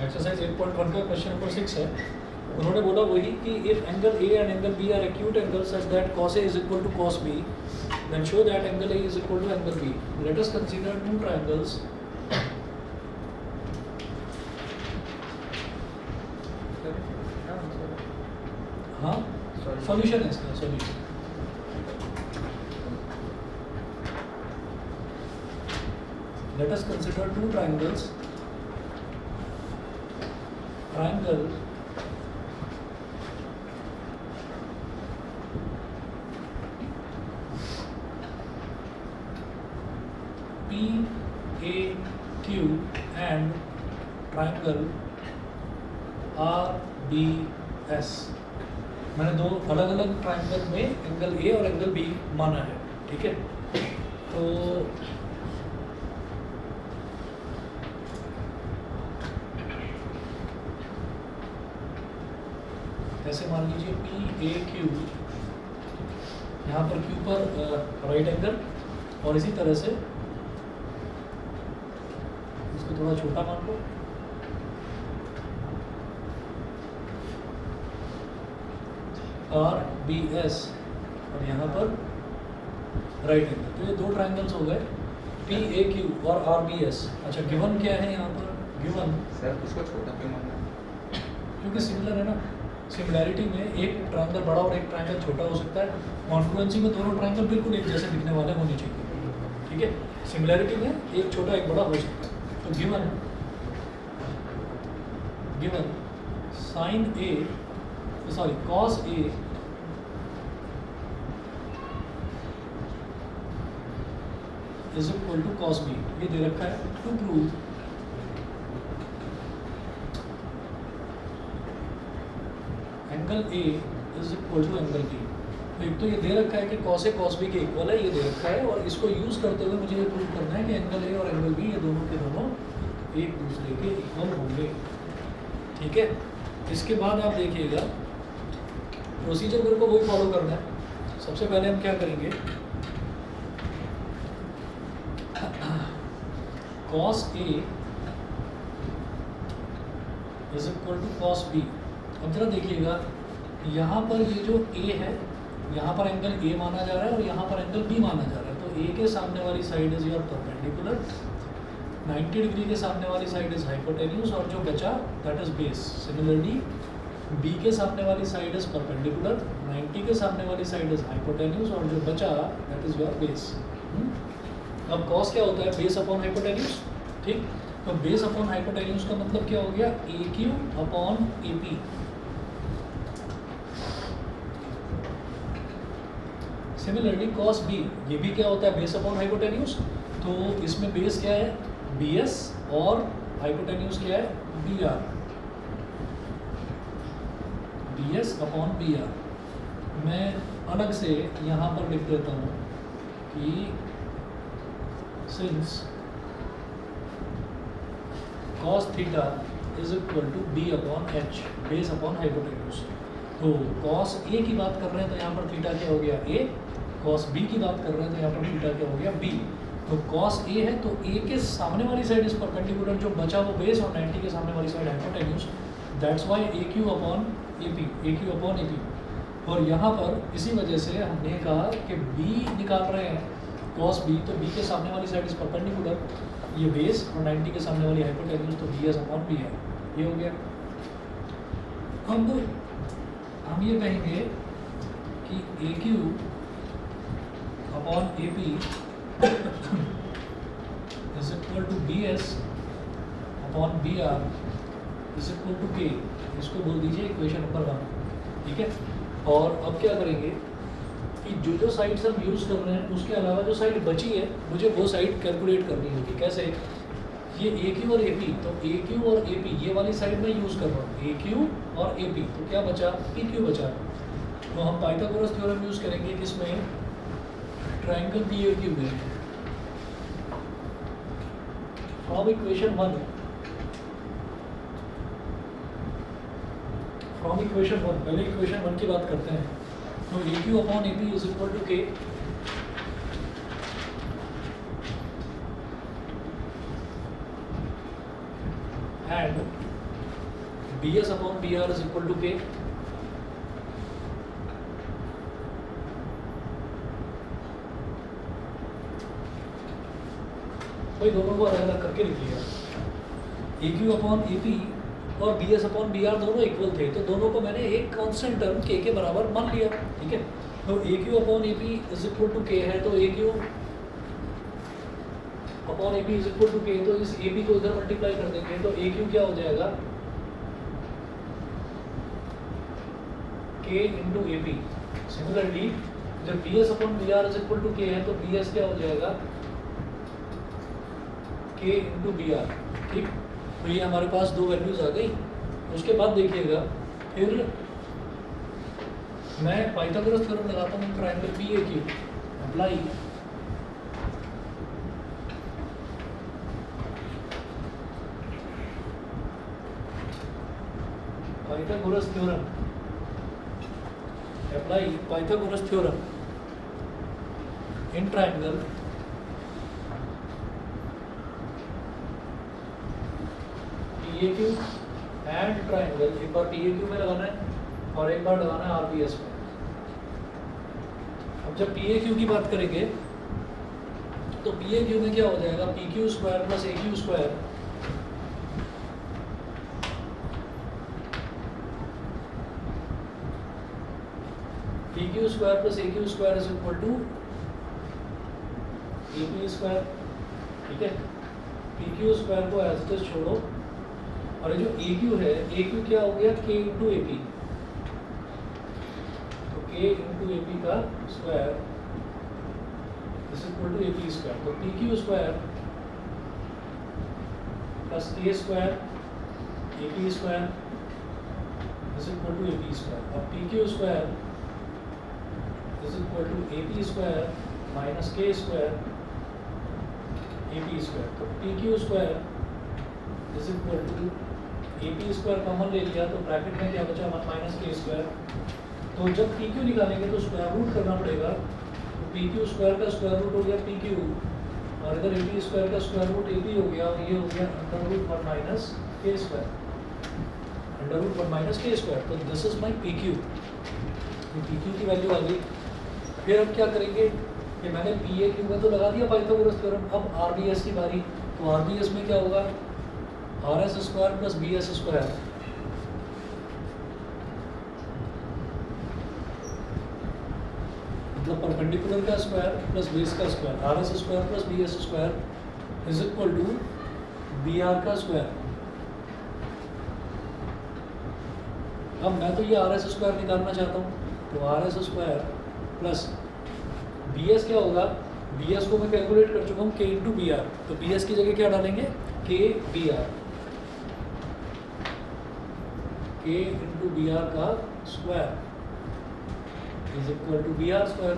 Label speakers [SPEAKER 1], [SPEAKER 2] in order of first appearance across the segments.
[SPEAKER 1] Exercise 8.1 का question number 6 है। उन्होंने बोला वही कि if angle A and angle B are acute angle such that cos A is equal to cos B, then show that angle A is equal to angle B. Let us consider two triangles. हाँ, solution है इसका, solution. Let us consider two triangles. Triangle PAQ and triangle RBS. मैंने दो अलग अलग triangle में angle A और angle B माना है, ठीक है। तो ऐसे मान लीजिए PAQ, यहाँ पर Q पर राइट एंगल, और इसी तरह से इसको थोड़ा छोटा मान लो, RBS, और यहाँ पर राइट एंगल। तो ये दो ट्राइंगल्स हो गए PAQ और RBS। अच्छा, गिवन क्या है यहाँ पर? गिवन
[SPEAKER 2] सर उसको छोटा क्यों मानना?
[SPEAKER 1] क्योंकि सिमिलर है ना। सिमिलैरिटी में एक ट्रायंगल बड़ा और एक ट्रायंगल छोटा हो सकता है। कॉन्फ्लुएंसी में दोनों ट्रायंगल बिल्कुल एक जैसे दिखने वाले होने चाहिए, ठीक है। सिमिलैरिटी में एक छोटा एक बड़ा हो सकता है। तो given sine A, sorry cos A is equal to cos B, ये दे रखा है। To prove angle A is equal to angle B. तो एक तो ये दे रखा है कि कॉस ए कॉस बी के इक्वल है, ये दे रखा है, और इसको यूज़ करते हुए मुझे ये प्रूव करना है कि एंगल ए और एंगल बी ये दोनों के दोनों एक दूसरे के इक्वल होंगे, ठीक है। इसके बाद आप देखिएगा प्रोसीजर मेरे को वही फॉलो करना है। सबसे पहले हम क्या करेंगे, cos A is equal to cos B. अब जरा देखिएगा, यहाँ पर ये जो A है, यहाँ पर एंगल A माना जा रहा है और यहाँ पर एंगल B माना जा रहा है। तो A के सामने वाली side is your perpendicular, 90 degree के सामने वाली साइड इज हाइपोटेन्यूज, और जो बचा that is base. Similarly B के सामने वाली साइड इज परपेंडिकुलर, 90 के सामने वाली साइड इज हाइपोटेन्यूज, और जो बचा दैट इज योर बेस। अब कॉस क्या होता है? बेस अपॉन हाइपोटेन्यूज, ठीक। तो बेस अपॉन हाइपोटेन्यूज का मतलब क्या हो गया? AQ upon AP। Similarly cos B, ये भी क्या होता है? Base upon hypotenuse. तो इसमें बेस क्या है? BS, और हाइपोटेन्यूज क्या है? BR। BS upon BR। मैं अलग से यहाँ पर लिख देता हूँ कि since cos theta is equal to B upon H, base upon hypotenuse. तो cos A की बात कर रहे हैं तो यहाँ पर थीटा क्या हो गया? A। cos B की बात कर रहे हैं तो यहाँ पर थीटा क्या हो गया? B। तो cos A है तो A के सामने वाली साइड इज परपेंडिकुलर, जो बचा वो बेस, और 90 के सामने वाली side hypotenuse. That's why AQ upon AP, AQ upon AP। और यहाँ पर इसी वजह से हमने कहा कि B निकाल रहे हैं cos B, तो B के सामने वाली साइड इज परपेंडिकुलर, ये बेस, और 90 के सामने वाली हाइपोटेन्यूज, तो BS अपॉन B है। ये हो गया। अब हम ये कहेंगे कि AQ upon AP is equal to BS upon BR is equal to K। इसको बोल दीजिए इक्वेशन नंबर 1, ठीक है। और अब क्या करेंगे कि जो जो साइड्स हम यूज़ कर रहे हैं उसके अलावा जो साइड बची है मुझे वो साइड कैलकुलेट करनी होगी। कैसे? ये AQ और AP, तो AQ और AP ये वाली साइड में यूज़ कर रहा हूँ, AQ और AP। तो क्या बचा? PQ बचा। तो हम पाइथागोरस थ्योरम यूज़ करेंगे किसमें? ट्रायंगल PAQ में। फ्रॉम इक्वेशन 1, पहले इक्वेशन 1 की बात करते हैं। तो AQ upon AP is equal to K। And B S upon B R is equal to K. भाई दोनों को अलग अलग करके लिख लिया, A Q upon A P और B S upon B R दोनों इक्वल थे, तो दोनों को मैंने एक कांस्टेंट टर्म के बराबर मान लिया। ठीक है, तो A Q upon A P is equal to K है, तो A Q upon A P is equal to K, तो इस ए पी को इधर मल्टीप्लाई कर देंगे, तो ए क्यू क्या हो जाएगा K into A P. Similarly जब B S upon B R is equal to K है, तो बी एस क्या हो जाएगा के इंटू बी आर। ठीक, तो ये हमारे पास दो वैल्यूज आ गई। उसके बाद देखिएगा फिर मैं पाइथागोरस थ्योरम लगाता हूँ triangle B A Q, apply Pythagoras theorem, apply Pythagoras theorem in triangle PAQ and triangle. एक बार PAQ में लगाना है और एक बार लगाना है RBS में। अब जब PAQ की बात करेंगे तो PAQ में क्या हो जाएगा, PQ square plus AQ square PQ square plus AQ square is equal to AP square. ठीक है, PQ स्क्वायर को एज इट इज छोड़ो, और ये जो AQ है, AQ क्या हो गया K इंटू ए पी, तो K इंटू ए पी का square is equal to A P square. तो PQ square plus K square A P square is equal to A P square. अब PQ square is equal to A P square minus K square A P square. तो PQ square is equal to A P square common ले लिया, तो bracket में क्या बचा 1 minus K square. तो जब पी क्यू निकालेंगे तो स्क्वायर रूट करना पड़ेगा, तो पी क्यू स्क्वायर का स्क्वायर रूट हो गया पी क्यू, और इधर ए पी स्क्वायर का स्क्वायर रूट ए पी हो गया, और ये हो गया under root 1 minus K square, under root 1 minus K square. तो this is my P Q, P Q की वैल्यू आ गई। फिर अब क्या करेंगे कि मैंने पी ए क्यू में तो लगा दिया पाइथागोरस थ्योरम, अब आर बी एस की बारी। तो आर बी एस में क्या होगा, R S square plus B S square मतलब परपेंडिकुलर का स्क्वायर प्लस बेस का square, R S square plus B S square is equal to B R का स्क्वायर। अब मैं तो ये आर एस स्क्वायर निकालना चाहता हूँ, तो R S square plus B S क्या होगा, बी एस को मैं कैलकुलेट कर चुका हूँ के इंटू बी आर, तो बी एस की जगह क्या डालेंगे K B R, K into B R का square is equal to B R square.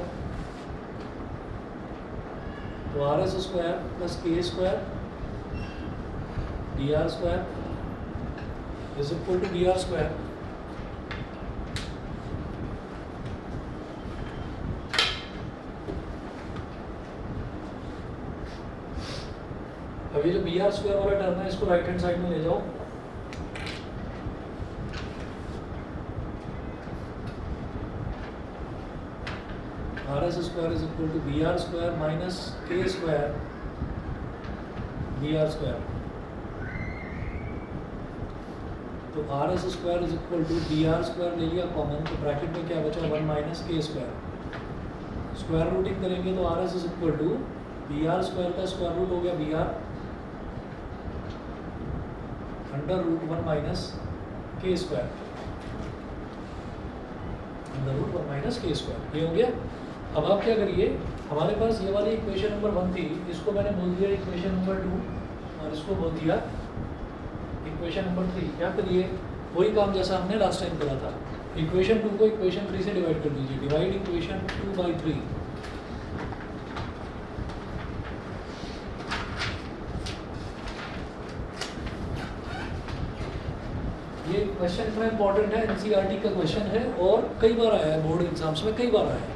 [SPEAKER 1] तो R S square plus K square B R square is equal to B R square. अब ये जो B R square वाला term है इसको right hand side में ले जाओ, R S square is equal to B R square minus K square B R square. तो R S square is equal to B R square ले लिया common, तो ब्रैकेट में क्या बचा 1 minus K square. Square rooting करेंगे तो R S is equal to B R square का स्क्वायर रूट हो गया B R under root 1 minus K square, under root 1 minus K square, ये हो गया। अब आप क्या करिए, हमारे पास ये वाली इक्वेशन नंबर 1 थी, इसको मैंने बोल दिया इक्वेशन नंबर 2 और इसको बोल दिया इक्वेशन नंबर 3। क्या करिए, वही काम जैसा हमने लास्ट टाइम करा था, इक्वेशन 2 को इक्वेशन 3 से डिवाइड कर दीजिए, डिवाइड इक्वेशन 2/3। ये क्वेश्चन इतना इंपॉर्टेंट है, एनसीईआरटी का क्वेश्चन है और कई बार आया है बोर्ड एग्जाम्स में, कई बार आया है।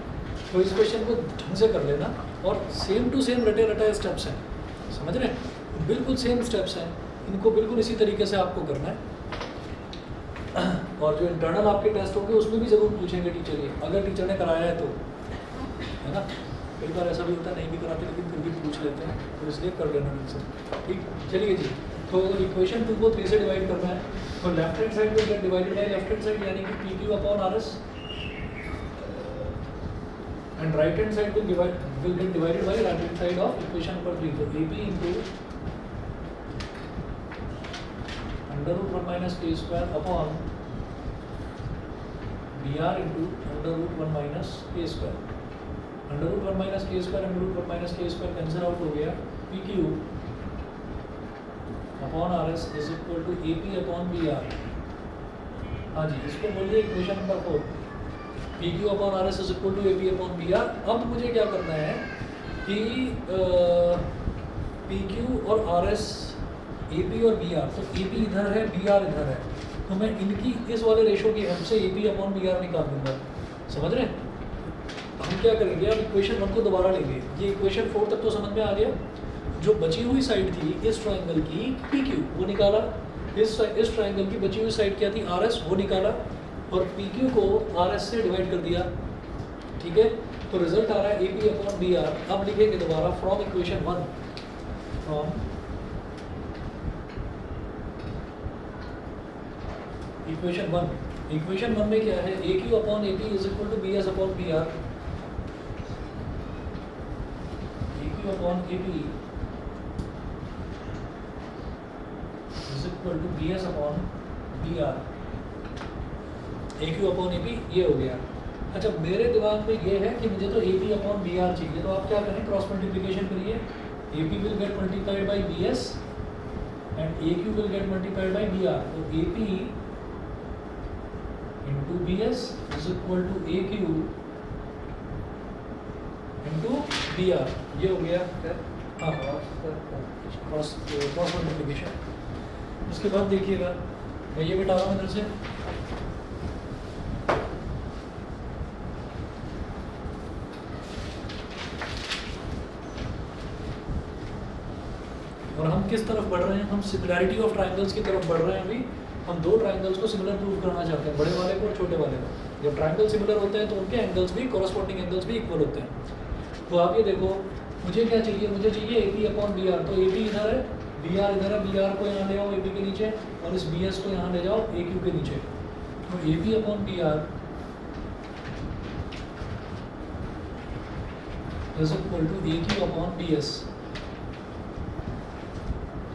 [SPEAKER 1] तो इस क्वेश्चन को ढंग से कर लेना, और सेम टू सेम रटे रटाए स्टेप्स हैं, समझ रहे हैं, बिल्कुल सेम स्टेप्स हैं, इनको बिल्कुल इसी तरीके से आपको करना है। और जो इंटरनल आपके टेस्ट होंगे उसमें भी ज़रूर पूछेंगे टीचर ये, अगर टीचर ने कराया है तो, है ना। कई बार ऐसा भी होता है नहीं भी कराते लेकिन फिर भी पूछ लेते हैं, तो इसलिए कर लेना इनसे। ठीक, चलिए जी। तो इक्वेशन 2 को 3 से डिवाइड करना है, तो left hand side will get divided by left hand side यानी कि P Q upon R S, and right hand side will get divided by right hand side of equation number 3। तो A P into under root 1 minus K square upon B R into under root 1 minus K square. Under root 1 minus K square under root 1 minus K square cancel out हो गया, P Q upon R S is equal to A P upon B R. हाँ जी, इसको बोलिए equation number 4, P Q upon R S is equal to A P upon B R. अब मुझे क्या करना है कि पी क्यू और आर एस, ए पी और बी आर, तो ए पी इधर है बी आर इधर है, तो मैं इनकी इस वाले रेशो की हेल्प से A P upon B R निकाल दूंगा। समझ रहे हैं? हम क्या करेंगे, अब इक्वेशन 1 को दोबारा लेंगे। ये इक्वेशन 4 तक तो समझ में आ गया। जो बची हुई साइड थी इस ट्राइंगल की पी क्यू, वो निकाला। इस ट्राइंगल की बची हुई साइड क्या थी, आर एस, वो निकाला, और पी क्यू को आर एस से डिवाइड कर दिया। ठीक है, तो रिजल्ट आ रहा है A P upon B R. अब लिखेंगे दोबारा from equation 1, from equation 1। Equation 1 में क्या है, A Q upon A P is equal to B S upon B R. A Q upon A P is equal to B S upon B R. A Q upon A P ये हो गया। अच्छा, मेरे दिमाग में ये है कि मुझे तो A P upon B R चाहिए, तो आप क्या करें, क्रॉस मल्टीप्लिकेशन करिए। A P will get multiplied by B S and A Q will get multiplied by B R. तो A P into B S is equal to A Q into B R, ये हो गया। हाँ, cross multiplication. उसके बाद देखिएगा, मैं ये बिठा रहा हूँ इधर से, और हम किस तरफ बढ़ रहे हैं, हम सिमिलैरिटी ऑफ ट्राइंगल्स की तरफ बढ़ रहे हैं। अभी हम दो ट्राइंगल्स को सिमिलर प्रूव करना चाहते हैं, बड़े वाले को और छोटे वाले को। जब ट्राइंगल सिमिलर होते हैं तो उनके एंगल्स भी, कॉरस्पॉन्डिंग एंगल्स भी इक्वल होते हैं। तो आप ये देखो, मुझे क्या चाहिए, मुझे चाहिए A P upon B R. तो ए पी इधर है, बी आर इधर है, बी आर को यहाँ ले आओ ए पी के नीचे, और इस बी एस को यहाँ ले जाओ ए क्यू के नीचे। तो A P upon B R is equal to A Q upon B S.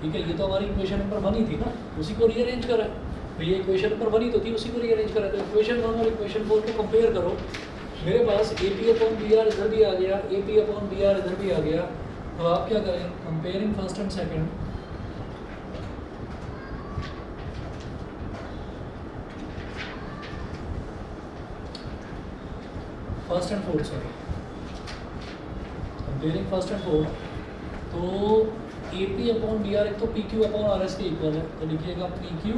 [SPEAKER 1] ठीक है, ये तो हमारी इक्वेशन नंबर 1 ही थी ना, उसी को रीअरेंज करा। तो ये इक्वेशन नंबर 1 ही तो थी, उसी को रीअरेंज करा। तो इक्वेशन 1 और इक्वेशन 4 को कंपेयर करो। मेरे पास A P upon B R इधर भी आ गया, A P upon B R इधर भी आ गया। तो आप क्या करें, comparing first and second, first and fourth, sorry, comparing first and fourth. तो A P upon B R एक तो P Q upon R S के इक्वल है, तो लिखिएगा P Q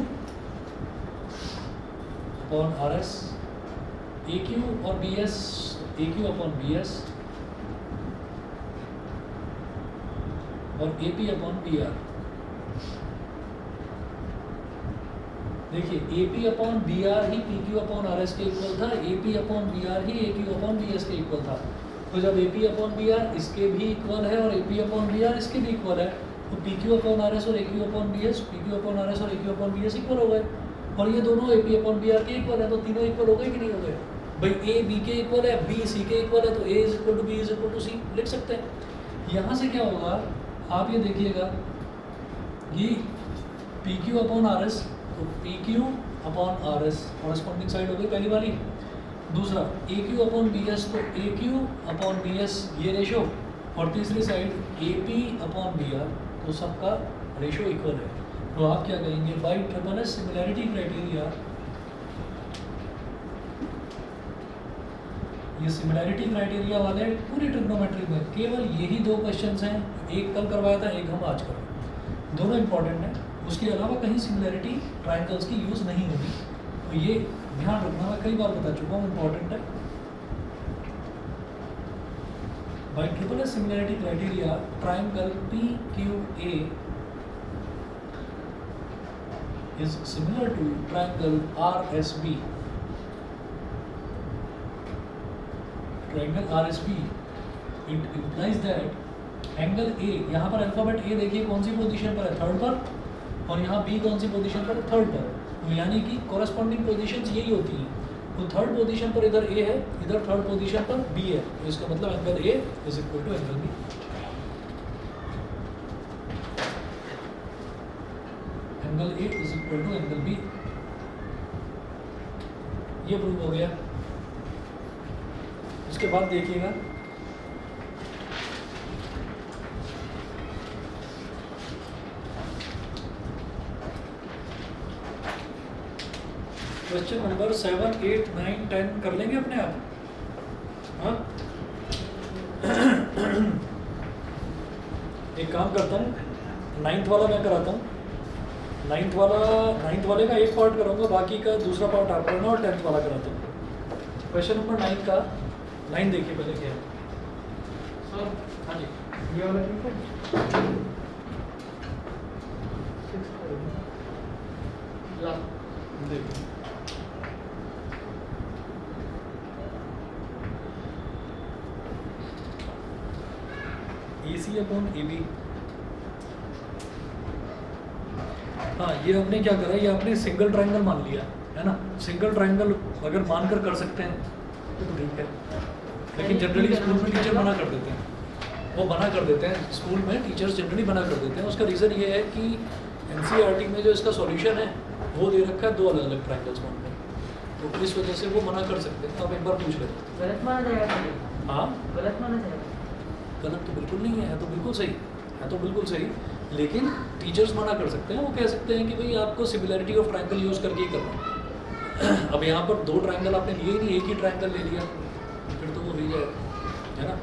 [SPEAKER 1] upon R S, A Q और B S, A Q upon B S, और A P upon B R. देखिए, A P upon B R ही P Q upon R S के equal था, A P upon B R ही A Q upon B S के equal था। तो जब A P upon B R इसके भी इक्वल है और A P upon B R इसके भी इक्वल है, तो P Q upon R S और A Q upon B S, P Q upon R S और A Q upon B S equal हो गए। और ये दोनों A P upon B R के इक्वल है, तो तीनों इक्वल हो गए कि नहीं हो गए भाई। ए बी के इक्वल है, बी सी के इक्वल है, तो A is equal to B is equal to C लिख सकते हैं। यहाँ से क्या होगा, आप ये देखिएगा, ये P Q upon R S, तो P Q upon R S corresponding side हो गई पहली वाली। दूसरा A Q upon B S, तो A Q upon B S ये रेशो, और तीसरी side A P upon B R, तो सबका रेशो इक्वल है। तो आप क्या कहेंगे, by triple S similarity criteria, ये सिमिलैरिटी क्राइटेरिया वाले पूरी ट्रिग्नोमेट्री में केवल यही 2 क्वेश्चंस हैं, एक कल करवाया था, एक हम आज कर रहे हैं, दोनों इंपॉर्टेंट हैं। उसके अलावा कहीं सिमिलैरिटी ट्राइंगल्स की यूज़ नहीं होगी, तो ये ध्यान रखना, मैं कई बार बता चुका हूँ, इंपॉर्टेंट है। By triple S similarity criteria, triangle P Q A is similar to triangle RSB. Triangle RSB, it implies that angle A, यहाँ पर अल्फाबेट A देखिए कौन सी पोजीशन पर है, थर्ड पर, और यहाँ B कौन सी पोजीशन पर है, थर्ड पर। तो यानी कि कॉरेस्पॉन्डिंग पोजीशंस यही होती हैं। तो थर्ड पोजीशन पर इधर A है, इधर थर्ड पोजीशन पर B है, तो इसका मतलब angle A is equal to angle B। Angle A is equal to angle B, ये प्रूव हो गया। उसके बाद देखिएगा क्वेश्चन नंबर 7, 8, 9, 10 कर लेंगे अपने आप। हाँ एक काम करता हूँ, 9th वाला मैं कराता हूँ। 9th वाले का एक पार्ट कराऊंगा, बाकी का दूसरा पार्ट आप करना, और 10th वाला कराता हूँ। क्वेश्चन नंबर 9 का 9 देखिए पहले क्या है सर। हाँ जी, ये वाला ठीक है। देखिए AC अपॉन AB। हाँ, ये हमने क्या करा, ये आपने सिंगल ट्रायंगल मान लिया है ना। सिंगल ट्रायंगल अगर मानकर कर सकते हैं तो ठीक है, लेकिन जनरली स्कूल में टीचर मना कर देते हैं। वो मना कर देते हैं, स्कूल में टीचर्स जनरली मना कर देते हैं। उसका रीज़न ये है कि NCERT में जो इसका सॉल्यूशन है वो दे रखा है 2 अलग अलग ट्रायंगल्स मान में, तो इस वजह से वो मना कर सकते हैं। आप एक बार पूछ लेते।
[SPEAKER 2] गलत माना जाएगा।
[SPEAKER 1] हाँ,
[SPEAKER 2] गलत माना जाएगा।
[SPEAKER 1] गलत तो बिल्कुल नहीं है, तो बिल्कुल सही है, तो बिल्कुल सही। लेकिन टीचर्स मना कर सकते हैं, वो कह सकते हैं कि भाई आपको सिमिलरिटी ऑफ ट्रायंगल यूज़ करके ही करना है। अब यहाँ पर 2 ट्रायंगल आपने लिए ही नहीं, एक ही ट्रायंगल ले लिया, फिर तो वो हो जाएगा, है ना।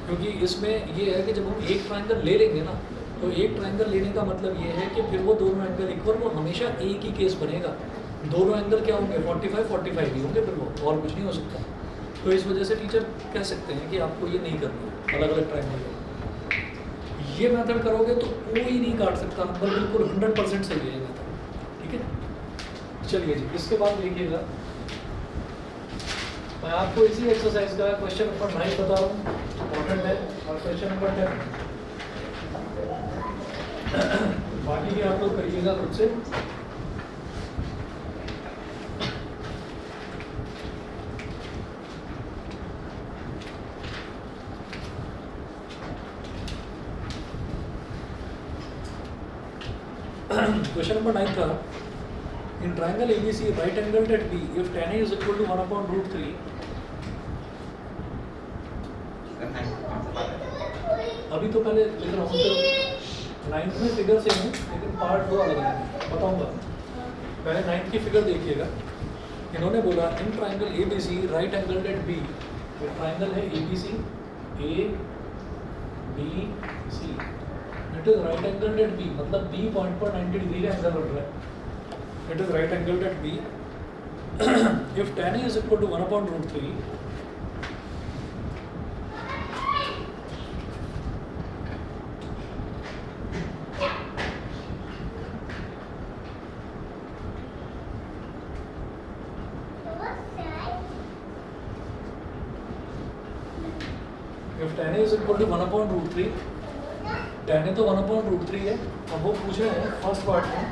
[SPEAKER 1] क्योंकि इसमें ये है कि जब हम एक ट्रायंगल ले लेंगे ना, तो एक ट्रायंगल लेने का मतलब ये है कि फिर वो दोनों एंगल इक्वल, वो हमेशा एक ही केस बनेगा। दोनों एंगल क्या होंगे, 45 45 ही होंगे, फिर वो और कुछ नहीं हो सकता। तो इस वजह से टीचर कह सकते हैं कि आपको ये नहीं करना, अलग अलग ट्रायंगल। ये मेथड करोगे तो कोई नहीं काट सकता, नंबर बिल्कुल 100% सही है मेथड, ठीक है। चलिए जी, इसके बाद देखिएगा, मैं आपको इसी एक्सरसाइज का क्वेश्चन नंबर 9 बता रहा हूँ, इम्पोर्टेंट है, और क्वेश्चन नंबर 10 बाकी भी आप लोग करिएगा खुद से। क्वेश्चन नंबर 9 था, in triangle ABC right angled eight B if tan A is equal to 1/√3। अभी तो पहले लिख रहा हूँ, तो 9th में फिगर से हूँ, लेकिन पार्ट 2 अलग है, बताऊंगा। पहले 9th की फिगर देखिएगा। इन्होंने बोला in triangle ABC right angled eight B, तो ट्रायंगल है ABC ABC, it is right angled eight B, मतलब B पॉइंट पर 90 डिग्री का एंगल बन रहा है। It is right angled eight B if tan A is equal to 1/√3, if tan A is equal to 1/√3, tan A तो 1/√3 है। अब वो पूछ रहे हैं फर्स्ट पार्ट में,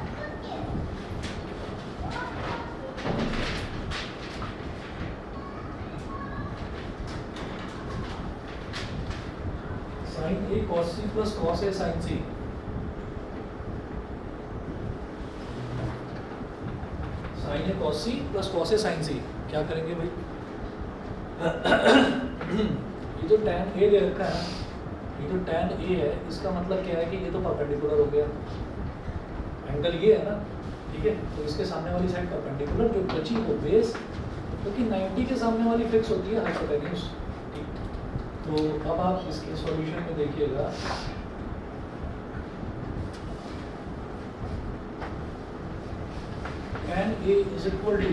[SPEAKER 1] sin A cos C plus cos A sin C। sin A cos C plus cos A sin C, क्या करेंगे भाई? ये तो tan A दे रखा है, ये तो tan A है, इसका मतलब क्या है कि ये तो परपेंडिकुलर हो गया, एंगल ये है ना, ठीक है। तो इसके सामने वाली साइड परपेंडिकुलर, जो बची वो बेस, क्योंकि 90 के सामने वाली फिक्स होती है हाइपोटेन्यूज, ठीक। तो अब आप इसके सॉल्यूशन में देखिएगा, tan A is equal to,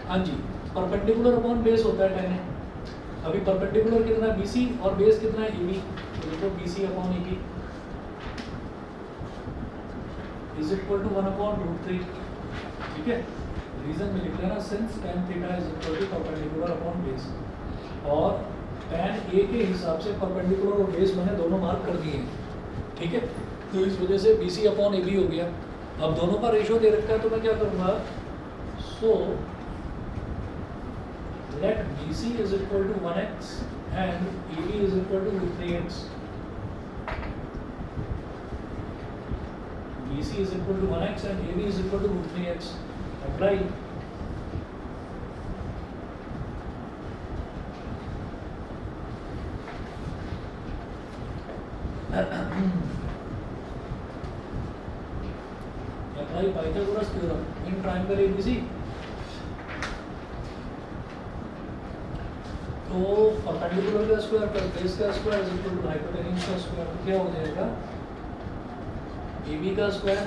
[SPEAKER 1] हाँ जी, परपेंडिकुलर अपॉन बेस होता है tan A। अभी परपेंडिकुलर कितना है BC और बेस कितना है AB, तो देखो BC upon AB is equal to 1/√3। ठीक है, रीजन में लिख लेना since tan theta is equal to perpendicular upon base, और tan a के हिसाब से परपेंडिकुलर और बेस मैंने दोनों मार्क कर दिए हैं। ठीक है, तो इस वजह से BC अपॉन AB हो गया। अब दोनों का रेशियो दे रखा है तो मैं क्या करूँगा, so let BC is equal to 1x and AB is equal to √3x। BC is equal to 1x and AB is equal to √3x. Apply. Apply Pythagoras theorem in triangle ABC. तो perpendicular का square plus base का square is equal to hypotenuse का square, क्या हो जाएगा, AB का square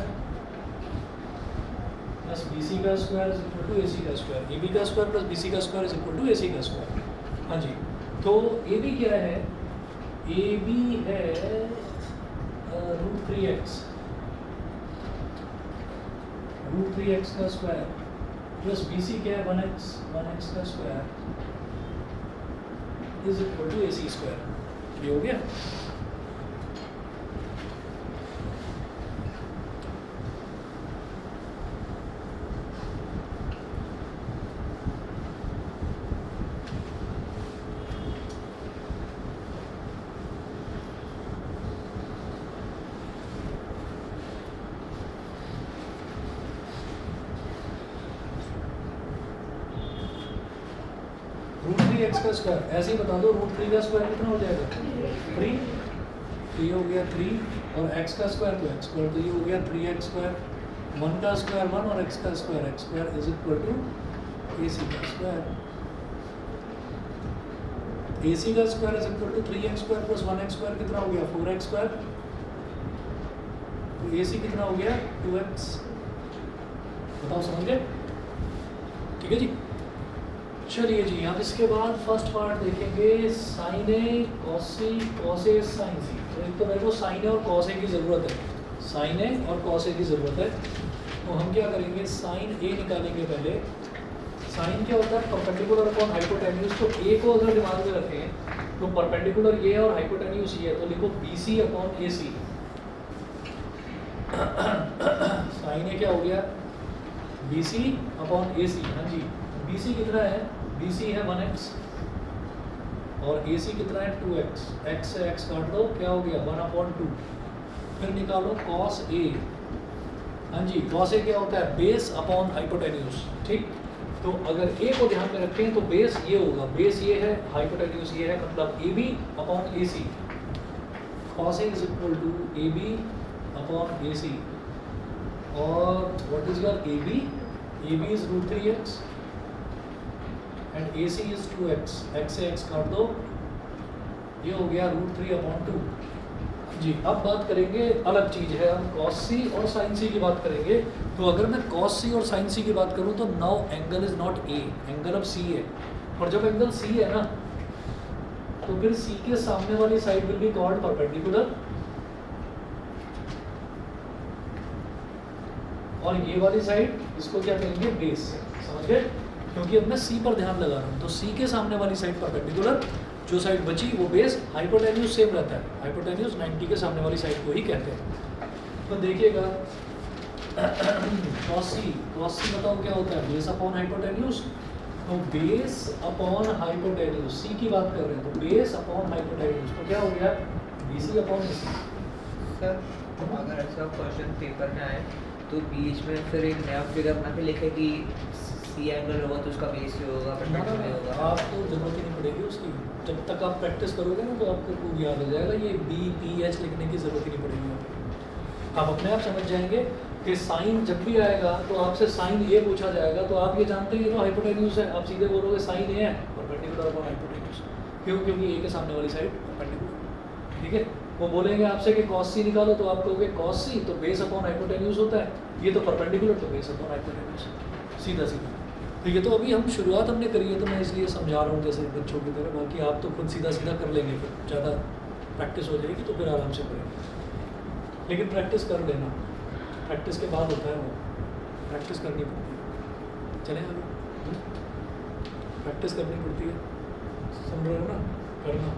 [SPEAKER 1] plus BC का square is equal to AC का स्क्वायर। AB का स्क्वायर प्लस BC का square is equal to AC का स्क्वायर। हाँ जी, तो AB क्या है, AB है √3x, √3x का स्क्वायर प्लस BC क्या है 1x का square is equal to AC square. ये हो गया। √3x का स्क्वायर ऐसे ही बता दो, √3 का स्क्वायर कितना हो जाएगा 3, तो ये हो गया 3 और x का स्क्वायर तो x स्क्वायर, तो ये हो गया 3x स्क्वायर, 1 का स्क्वायर 1 और x का square x square is equal to AC का स्क्वायर। AC का square is equal to 3x square plus 1x square कितना हो गया 4x स्क्वायर, तो AC कितना हो गया 2x। बताओ समझ गए? ठीक है जी, चलिए जी। अब इसके बाद फर्स्ट पार्ट देखेंगे sign A cos A sign सी। तो एक तो मेरे को साइन ए और कॉस ए की ज़रूरत है, साइन ए और कॉस ए की ज़रूरत है। तो हम क्या करेंगे, साइन ए निकालेंगे पहले। साइन क्या होता है, परपेंडिकुलर अपॉन हाइपोटेन्यूज। तो ए को अगर दिमाग में रखें तो परपेंडिकुलर ये है और हाइपोटेन्यूज ये है, तो लिखो BC अपॉन AC। साइन ए क्या हो गया BC अपॉन AC। हाँ जी, BC कितना है, BC है 1x और AC कितना है 2x। x से x काट दो, क्या हो गया 1/2। फिर निकालो cos A। हाँ जी, cos A क्या होता है, बेस अपॉन हाइपोटेन्यूज। ठीक, तो अगर A को ध्यान में रखें तो बेस ये होगा, बेस ये है, हाइपोटेन्यूज ये है, मतलब AB upon AC। cos A is equal to AB upon AC। और what is your AB? AB is √3x and AC is 2x। x से x काट दो, ये हो गया √3/2 जी। अब बात करेंगे, अलग चीज़ है, हम cos C और sin C की बात करेंगे। तो अगर मैं cos C और sin C की बात करूं तो now angle is not A, angle अब C है। और जब एंगल C है ना, तो फिर C के सामने वाली side will be called perpendicular, और ये वाली साइड इसको क्या कहेंगे, बेस। समझ गए? क्योंकि अब मैं C पर ध्यान लगा रहा हूँ, तो C के सामने वाली साइड परपेंडिकुलर, जो साइड बची वो बेस। हाइपोटेन्यूज सेम रहता है, हाइपोटेन्यूज 90 के सामने वाली साइड को ही कहते हैं। तो देखिएगा cos C बताओ क्या होता है, बेस अपॉन हाइपोटेन्यूज। तो बेस अपॉन हाइपोटेन्यूज, C की बात कर रहे हैं, तो बेस अपॉन हाइपोटेन्यूज, तो क्या हो गया BC अपॉन AC।
[SPEAKER 3] सर अगर ऐसा क्वेश्चन पेपर में आए तो बीच में फिर एक नया फिगर बना के लिखे कि C एंगल होगा तो उसका बेस ये होगा, परपेंडिकुलर होगा।
[SPEAKER 1] आपको जरूरत ही नहीं पड़ेगी उसकी, जब तक आप प्रैक्टिस करोगे ना तो आपको खूब याद हो जाएगा। ये BPH लिखने की ज़रूरत ही नहीं पड़ेगी, आप अपने आप समझ जाएंगे कि साइन जब भी आएगा तो आपसे साइन ए पूछा जाएगा, तो आप ये जानते हैं ये तो हाइपोटेन्यूज है, आप सीधे बोलोगे साइन ए है परपेंडिकुलर अपॉन हाइपोटेन्यूज। क्यों? क्योंकि ए के सामने वाली साइड परपेंडिकुलर। ठीक है, वो बोलेंगे आपसे कि cos C निकालो, तो आप कहोगे cos C तो बेस अपॉन हाइपोटेन्यूज होता है, ये तो परपेंडिकुलर तो बेस अपॉन हाइपोटेन्यूज, सीधा सीधा। तो ये तो अभी हम शुरुआत हमने करी है, तो मैं इसलिए समझा रहा हूँ जैसे बच्चों की तरह। बाकी आप तो खुद सीधा सीधा कर लेंगे, फिर ज़्यादा प्रैक्टिस हो जाएगी तो फिर आराम से करेंगे, लेकिन प्रैक्टिस कर लेना। प्रैक्टिस के बाद होता है वो, प्रैक्टिस करनी पड़ती है। चलें अभी प्रैक्टिस करनी पड़ती है, सुन रहे हो ना, करना।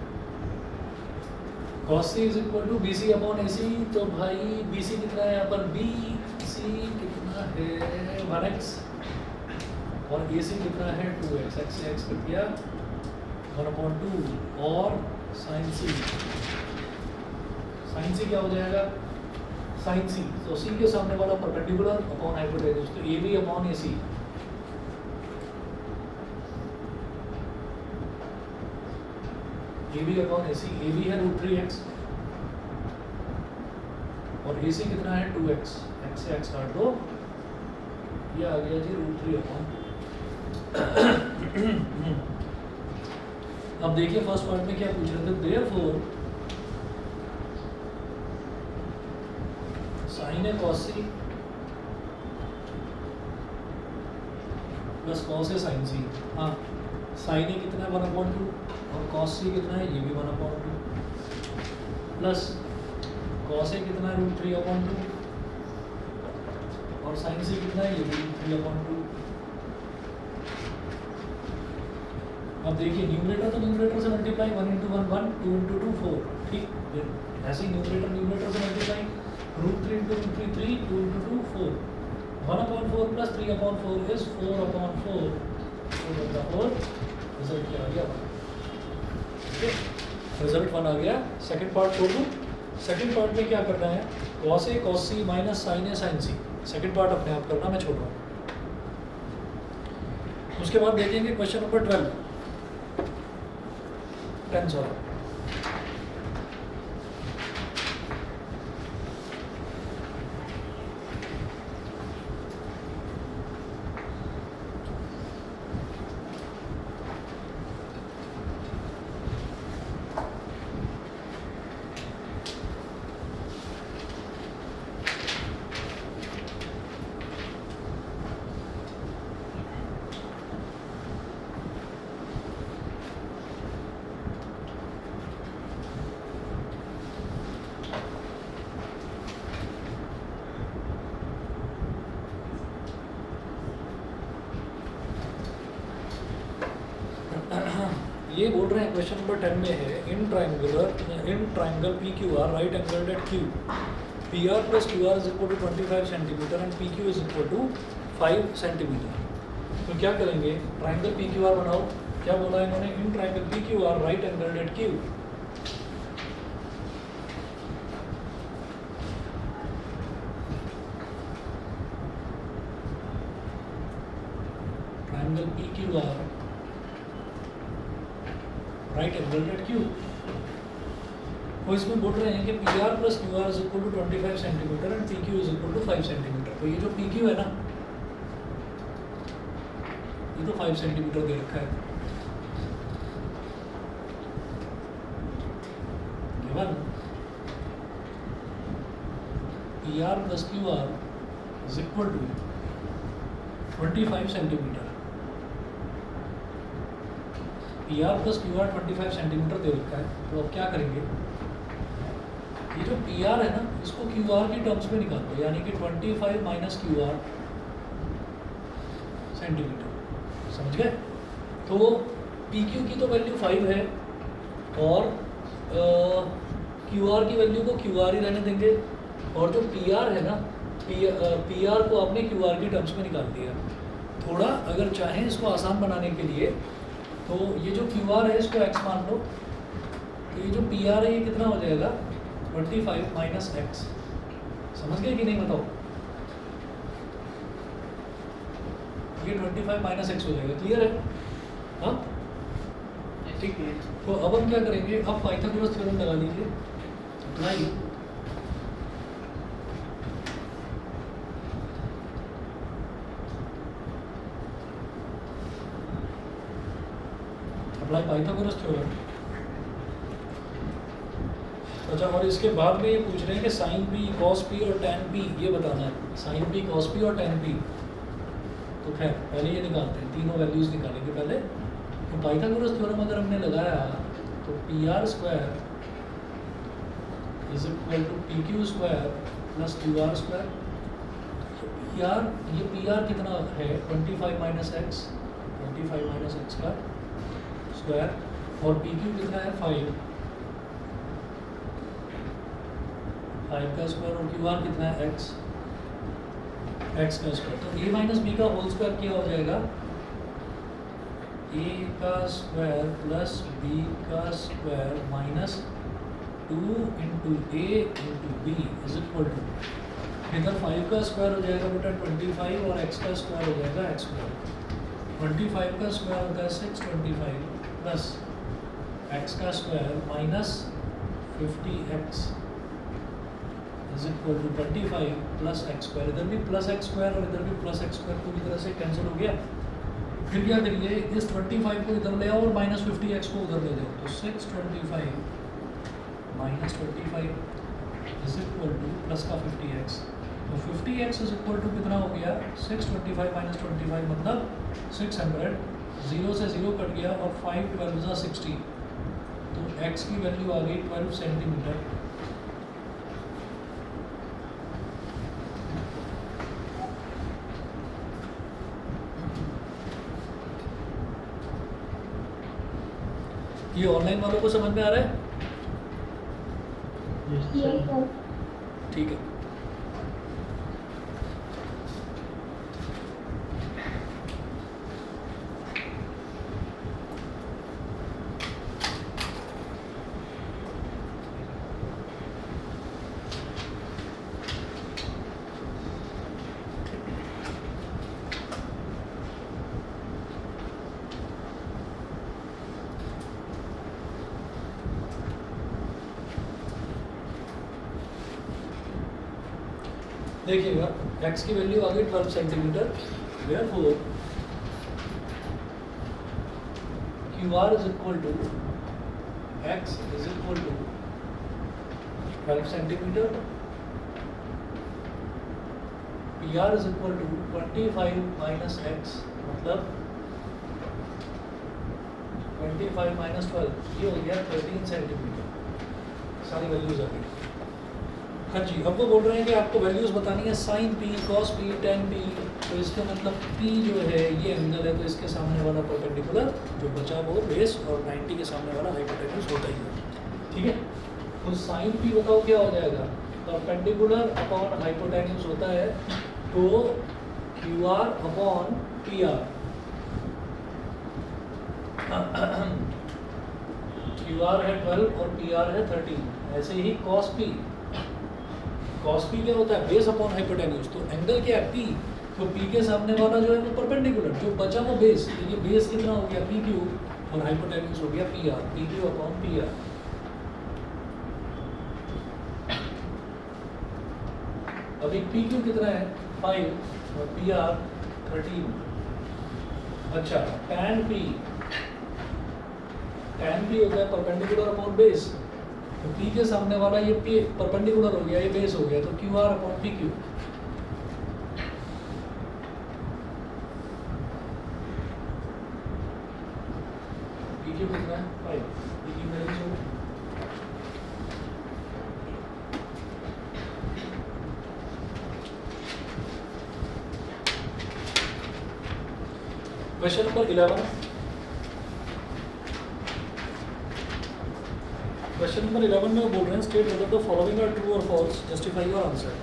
[SPEAKER 1] cos c is equal to B C upon A C, तो भाई बी सी कितना है यहाँ पर, बी सी कितना है 1x और ए सी कितना है 2x, x से x कट गया 1/2 और साइन सी, साइन सी क्या हो जाएगा, साइन सी, तो सी के सामने वाला परपेंडिकुलर अपॉन हाइपोटेन्यूज, तो A B upon A C, A B upon A C, A B है √3x और ए सी कितना है 2x, x से x काट दो, ये आ गया जी √3 अपॉन। अब देखिए फर्स्ट पार्ट में क्या पूछ रहे थे, therefore sign A cos C plus cos A sign सी, हाँ साइन ए कितना है 1/2 और कॉस सी कितना है, ये भी 1/2 प्लस कॉस ए कितना है √3/2 और साइन सी कितना है, ये भी √3/2। अब देखिए न्यूमरेटर तो न्यूमरेटर से मल्टीप्लाई, 1 × 1 1, 2 × 2 4, ठीक, ऐसे ही न्यूमरेटर से मल्टीप्लाई, √3 × √3 3, 2 × 2 4, 1/4 प्लस 3/4 इज 4/4, 4/4, रिजल्ट क्या आ गया, ठीक है, रिजल्ट 1 आ गया। सेकंड पार्ट छोड़ दूँ, सेकंड पार्ट में क्या करना है, cos A cos C minus sign A sign C, second part अपने आप करना, मैं छोड़ रहा हूँ। उसके बाद देखेंगे क्वेश्चन नंबर 12 टेंसर। ये बोल रहे हैं क्वेश्चन नंबर 10 में है, in triangle P Q R right angled at Q, P R plus Q R is equal to 25 centimetre and P Q is equal to 5 centimetre. तो क्या करेंगे, ट्राइंगल पी क्यू आर बनाओ, क्या बोला इन्होंने, in triangle P Q R right angled at Q, triangle P Q R right angle at Q, वो इसमें बोल रहे हैं कि P R plus Q R is equal to 25 centimetre and P Q is equal to 5 centimetre. तो ये जो P Q है ना, ये तो 5 सेंटीमीटर दे रखा है, given P R plus Q R is equal to 25 centimetre, P R plus Q R 25 centimetre दे रखा है। तो अब क्या करेंगे, ये जो पी आर है ना, इसको क्यू आर की टर्म्स में निकाल दो, यानी कि 25 माइनस क्यू आर सेंटीमीटर, समझ गए। तो पी क्यू की तो वैल्यू 5 है और क्यू आर की वैल्यू को क्यू आर ही रहने देंगे, और जो पी आर है ना, पी आर को आपने क्यू आर की टर्म्स में निकाल दिया। थोड़ा अगर चाहें इसको आसान बनाने के लिए, तो ये जो क्यू आर है इसको x मान लो, तो ये जो पी आर है ये कितना हो जाएगा 25 माइनस एक्स, समझ गए कि नहीं बताओ, ये 25 माइनस एक्स हो जाएगा, क्लियर है, हाँ ठीक है। तो अब हम क्या करेंगे, अब पाइथागोरस थ्योरम लगा लीजिए, अप्लाई, अप्लाई पाइथागोरस थ्योरम। अच्छा, और इसके बाद में ये पूछ रहे हैं कि साइन पी कॉस पी और टैन पी ये बताना है, साइन पी कॉस पी और टैन पी। तो खैर पहले ये निकालते हैं, तीनों वैल्यूज निकालेंगे पहले। तो पाइथागोरस थ्योरम अगर हमने लगाया तो P R square is equal to P Q square plus Q R square, यार ये पी आर कितना है 25 माइनस एक्स का स्क्वायर और पी क्यू कितना है 5 का स्क्वायर और क्यू आर कितना है एक्स का स्क्वायर। तो ए माइनस बी का होल स्क्वायर क्या हो जाएगा ए का स्क्वायर प्लस बी का square minus 2 into A into B is equal to इधर 5 का स्क्वायर हो जाएगा बेटा 25 और x का स्क्वायर हो जाएगा x स्क्वायर। 25 का स्क्वायर होता है 625 प्लस x का square minus 50x is equal to 25 plus x square. इधर भी प्लस एक्स स्क्वायर और इधर भी प्लस एक्स स्क्वायर पूरी तरह से कैंसिल हो गया। फिर क्या करिए इस 25 को इधर ले आओ और माइनस 50x को उधर ले जाओ तो 625 minus 25 is equal two plus का 50x। तो 50x इज इक्वल टू कितना हो गया 625 माइनस 25 मतलब 600। 0 से 0 कट गया और 5 12 60 तो x की वैल्यू आ गई 12 सेंटीमीटर। ये ऑनलाइन वालों को समझ में आ रहा है? ठीक है। देखिएगा x की वैल्यू आ गई 12 centimetre. Therefore Q R is equal to x is equal to 12 centimetre, P R is equal to 25 minus x मतलब 25 माइनस 12 ये हो गया 13 सेंटीमीटर। सारी वैल्यूज आ गई। हाँ जी, अब वो बोल रहे हैं कि आपको वैल्यूज़ बतानी है sine P cos P tan P. तो इसका मतलब पी जो है ये एंगल है तो इसके सामने वाला परपेंडिकुलर जो बचा वो बेस और 90 के सामने वाला हाइपोटेन्यूज होता ही है। ठीक है, तो साइन पी बताओ क्या हो जाएगा परपेंडिकुलर अपॉन हाइपोटेन्यूज होता है तो Q R upon P R. Q R है 12 और पी आर है 13। ऐसे ही कॉस पी क्या होता है बेस अपॉन हाइपोटेन्यूज। तो एंगल क्या है पी तो पी के सामने वाला जो है वो परपेंडिकुलर जो बचा वो बेस। तो ये बेस कितना हो गया पी क्यू और हाइपोटेन्यूज हो गया P R. P Q upon P R. अभी पी क्यू कितना है 5 और पी आर 13। अच्छा टैन पी होता है परपेंडिकुलर अपॉन बेस। तो P के सामने वाला ये P परपेंडिकुलर हो गया ये बेस हो गया तो Q R upon P Q. P Q कितना है 5। पी की value question number 11। Question number 11 में वो बोल रहे हैं state whether the following are true और false justify your answer.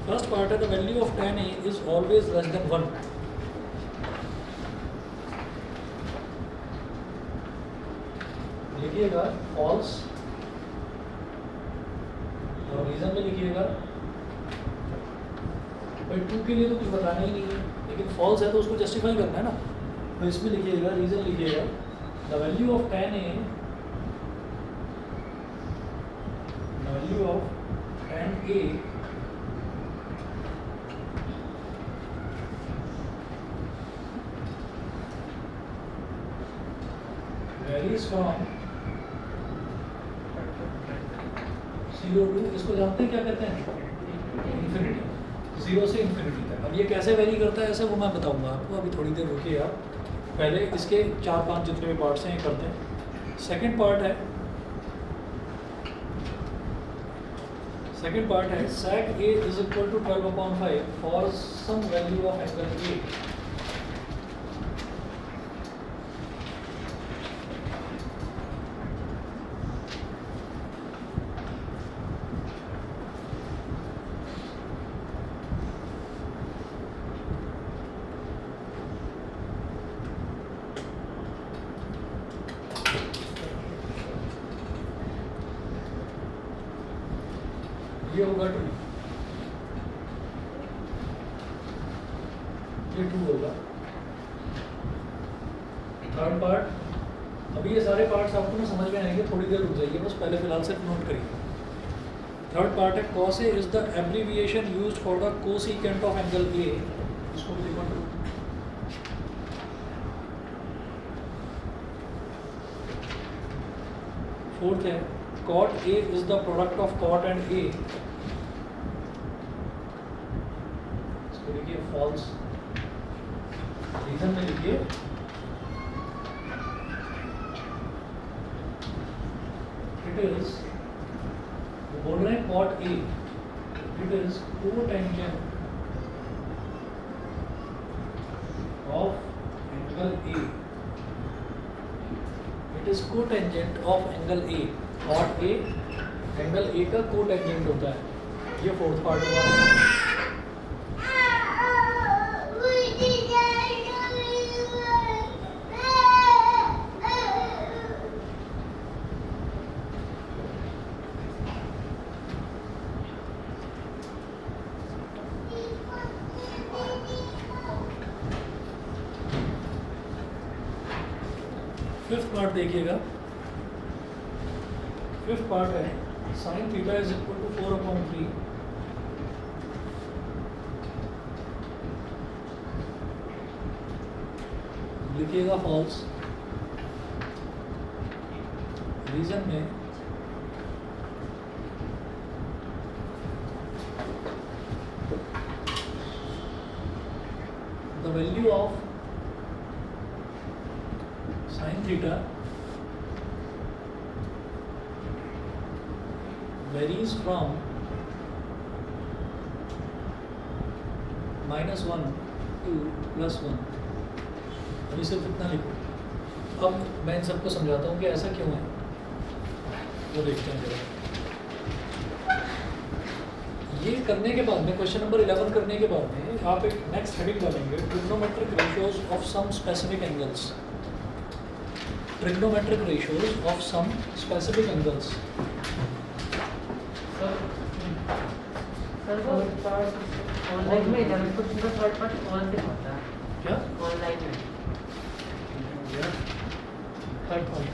[SPEAKER 1] First part है the value of tan a is always less than 1। लिखिएगा फॉल्स और रीजन में लिखिएगा। भाई ट्रू के लिए तो कुछ बताना ही नहीं है लेकिन फॉल्स है तो उसको जस्टिफाई करना है ना। तो इसमें लिखिएगा रीजन लिखिएगा the value of tan a value of tan A varies from 0 to इसको जानते हैं क्या कहते हैं इन्फिनिटी। 0 से इन्फिनिटी तक। अब ये कैसे वेरी करता है ऐसे वो मैं बताऊंगा आपको। अभी थोड़ी देर रुकिए आप। पहले इसके 4-5 जितने भी पार्ट्स हैं ये करते हैं। सेकंड पार्ट है सेकेंड पार्ट है sec A is equal to 12/5 for some value of angle A. ये होगा 2, ये 2 होगा। थर्ड पार्ट, अभी ये सारे पार्ट्स आपको ना समझ में आएंगे, थोड़ी देर रुक जाइए बस, पहले फिलहाल सिर्फ नोट करिए। थर्ड पार्ट है cos A is the abbreviation used for the cosecant of angle A, इसको भी लिखो 2। फोर्थ है cot A is the product of cot and A, इसको लिखिए false, रीजन में लिखिए it is, वो बोल रहे हैं cot A, it is cotangent of angle A, it is cotangent of angle A, cot A angle A का cotangent होता है। ये फोर्थ पार्ट हुआ। फिफ्थ पार्ट देखिएगा, फिफ्थ पार्ट है sin theta is equal to 4/3 लिखिएगा फॉल्स, रीजन में the value of sin theta varies from -1 to +1। अभी सिर्फ इतना लिखो। अब मैं इन सबको समझाता हूँ कि ऐसा क्यों है, वो देखते हैं जरा। ये करने के बाद में, क्वेश्चन नंबर 11 करने के बाद में आप एक नेक्स्ट हेडिंग डालेंगे, trigonometric ratios of some specific angles, trigonometric ratios of some specific angles.
[SPEAKER 2] Sir वो ऑनलाइन में जब कुछ इनका थर्ड पार्ट कौन से होता है
[SPEAKER 1] क्या
[SPEAKER 2] ऑनलाइन में?
[SPEAKER 1] थर्ड पार्ट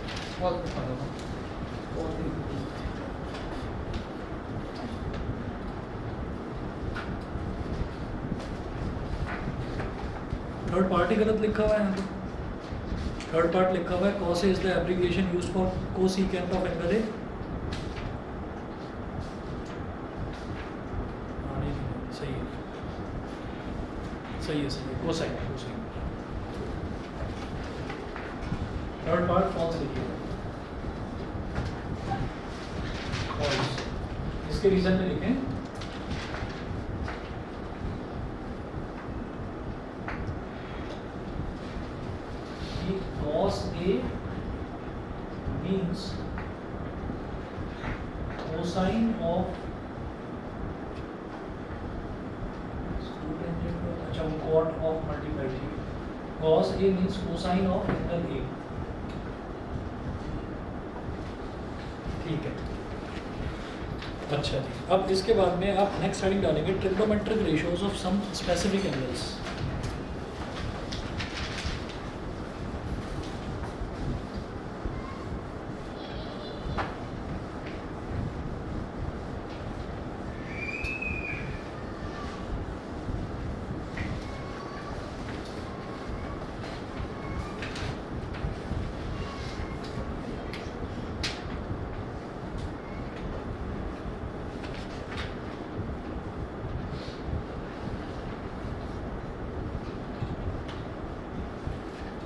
[SPEAKER 1] थर्ड पार्ट ही गलत लिखा हुआ है यहाँ पे। थर्ड पार्ट लिखा हुआ है cos A is the abbreviation used for cosecant of angle A। सही है, सही है, सही है, cosine, cosine. Third part false लिखिए, फॉल्स। इसके रीजन में लिखें कि cos A means cosine of, अच्छा cot of multiplied थी, cos A means cosine of angle A। ठीक है, अच्छा जी। अब इसके बाद में आप नेक्स्ट हेडिंग डालेंगे trigonometric ratios of some specific angles.